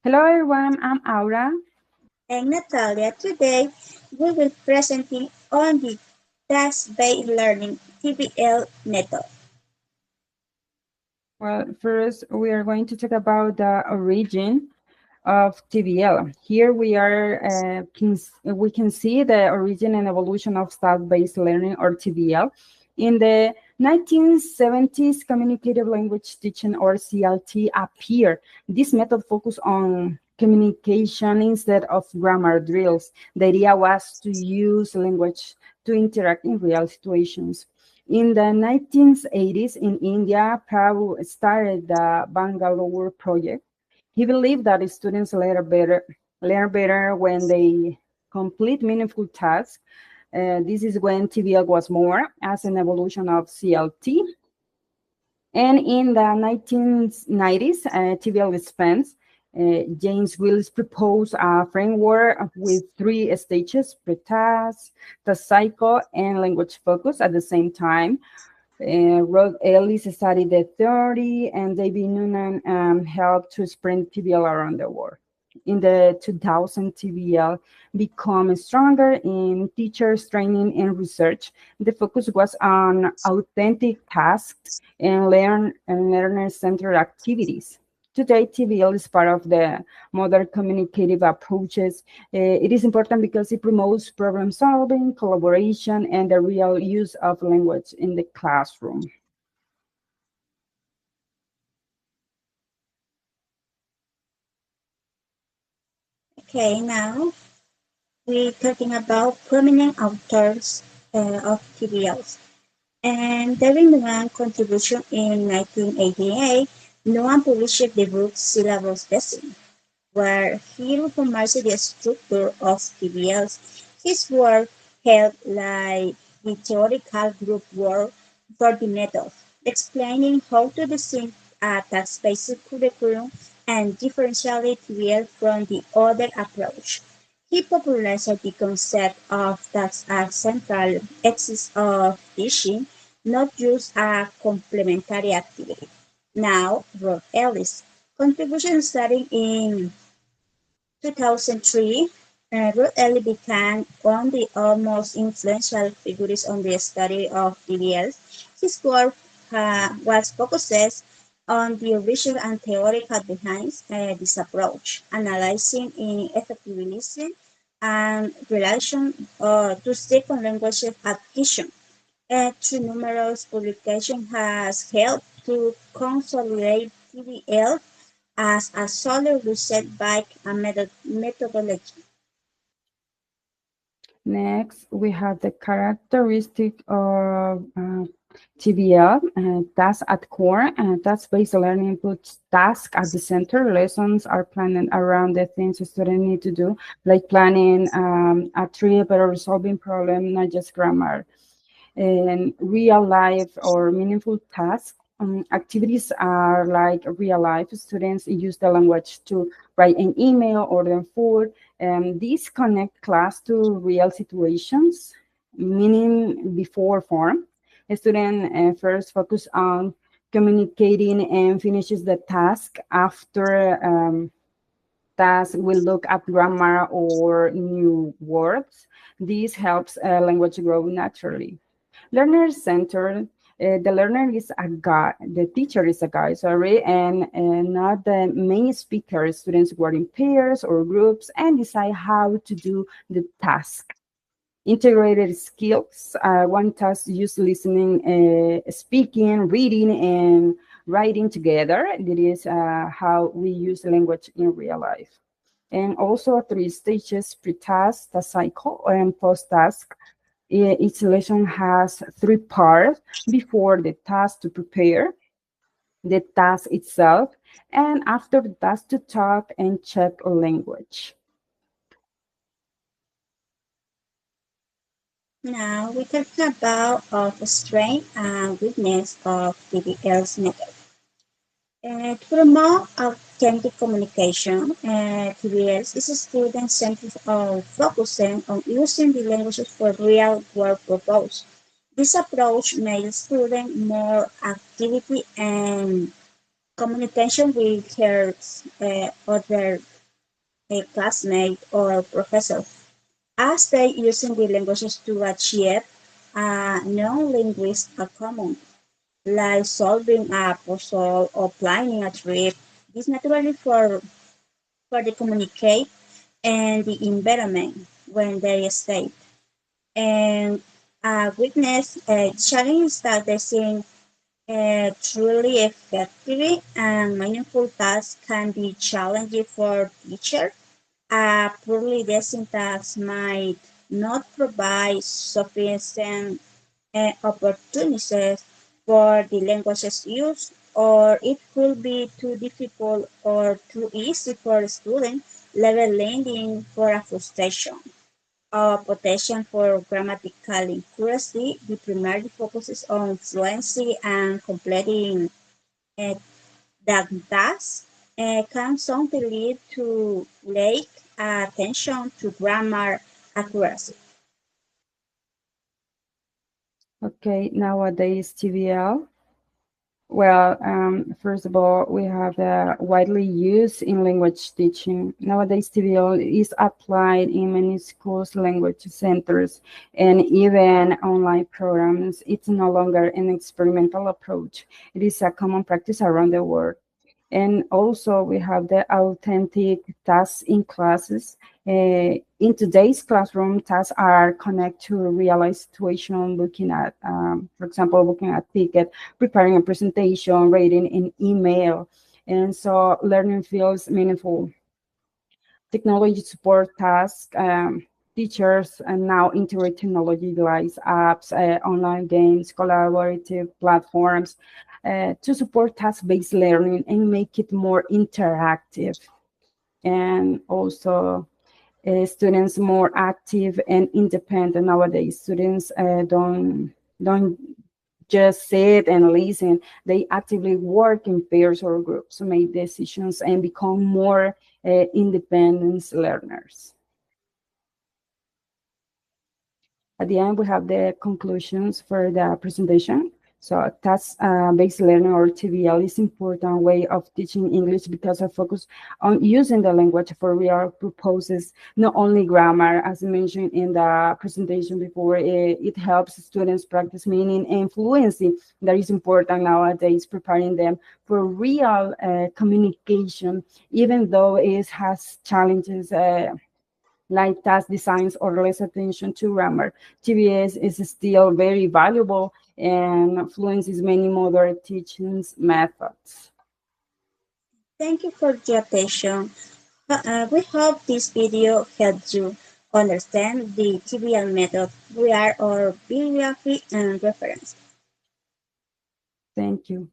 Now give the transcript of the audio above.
Hello everyone, I'm Aura. And Natalia. Today, we will presenting on the task-based learning (TBL) method. Well, first we are going to talk about the origin of TVL. Here we can see the origin and evolution of style-based learning or TVL. In the 1970s, communicative language teaching or CLT appeared. This method focused on communication instead of grammar drills. The idea was to use language to interact in real situations. In the 1980s, in India, Prabhu started the Bangalore project. He believed that students learn better when they complete meaningful tasks. This is when TVL was more as an evolution of CLT. And in the 1990s, TVL expands. James Wills proposed a framework with three stages: pre-task, the cycle, and language focus at the same time. Rod Ellis studied the theory, and David Noonan helped to spread TVL around the world. In the 2000, TVL became stronger in teachers training and research. The focus was on authentic tasks and learner-centered activities. Today, TVL is part of the modern communicative approaches. It is important because it promotes problem solving, collaboration, and the real use of language in the classroom. Okay, now we're talking about prominent authors of TBLs. And during Noah's contribution in 1988, Noah published the book Syllabus Destiny, where he reformatted the structure of TBLs. His work helped like the theoretical group work for the method, explaining how to design a task-based curriculum and differentiate TBL from the other approach. He popularized the concept of task as central axis of teaching, not just a complementary activity. Now, Rod Ellis' contribution starting in 2003, Ruth Ellie became one of the most influential figures on the study of DBLs. His work was focused on the original and theoretical behind this approach, analyzing in effectiveness and relation to second language acquisition. Through numerous publications has helped to consolidate TBL as a solid research by a methodology. Next, we have the characteristic of TBL, task at core, task-based learning puts task at the center. Lessons are planned around the things a student need to do, like planning a trip or resolving problem, not just grammar. And real life or meaningful tasks. Activities are like real life. Students use the language to write an email, order food, and these connect class to real situations, meaning before form. A student first focus on communicating and finishes the task after task will look at grammar or new words. This helps language grow naturally. Learner centered. The learner is a guide, the teacher is a guide, sorry, and not the main speaker. Students work in pairs or groups and decide how to do the task. Integrated skills. One task use listening, speaking, reading, and writing together. That is how we use language in real life. And also three stages: pre-task, the cycle, and post-task. Each lesson has three parts: before the task to prepare, the task itself, and after the task to talk and check language. Now we talk about the strength and weakness of PBL's method. To promote authentic communication, TBS is a student-centered focusing on using the languages for real-world purpose. This approach makes students more activity and communication with her other classmate or professor, as they using the languages to achieve non-linguistic common, like solving a puzzle or planning a trip. This naturally for the communicate and the environment when they stay. And witness challenge that they seeing truly effective and meaningful tasks can be challenging for teachers. A poorly designed task might not provide sufficient opportunities for the language's use, or it could be too difficult or too easy for students, leveling for a frustration. Our potential for grammatical accuracy, the primary focuses on fluency and completing uh, that task, can sometimes lead to lack attention to grammar accuracy. Okay, nowadays TVL. Well, first of all, we have widely used in language teaching. Nowadays, TVL is applied in many schools, language centers, and even online programs. It's no longer an experimental approach. It is a common practice around the world. And also we have the authentic tasks in classes. In today's classroom, tasks are connected to real life situation, looking at, for example, looking at ticket, preparing a presentation, writing an email. And so learning feels meaningful. Technology support tasks, teachers and now integrate technology like apps, online games, collaborative platforms to support task-based learning and make it more interactive. And also students more active and independent nowadays. Students don't just sit and listen. They actively work in pairs or groups to make decisions and become more independent learners. At the end, we have the conclusions for the presentation. So task-based learning, or TBL, is important way of teaching English because I focus on using the language for real purposes, not only grammar. As mentioned in the presentation before, it helps students practice meaning and fluency. That is important nowadays, preparing them for real communication, even though it has challenges like task designs or less attention to grammar. TBS is still very valuable and influences many modern teaching methods. Thank you for your attention. We hope this video helped you understand the TBL method. We are our bibliography and reference. Thank you.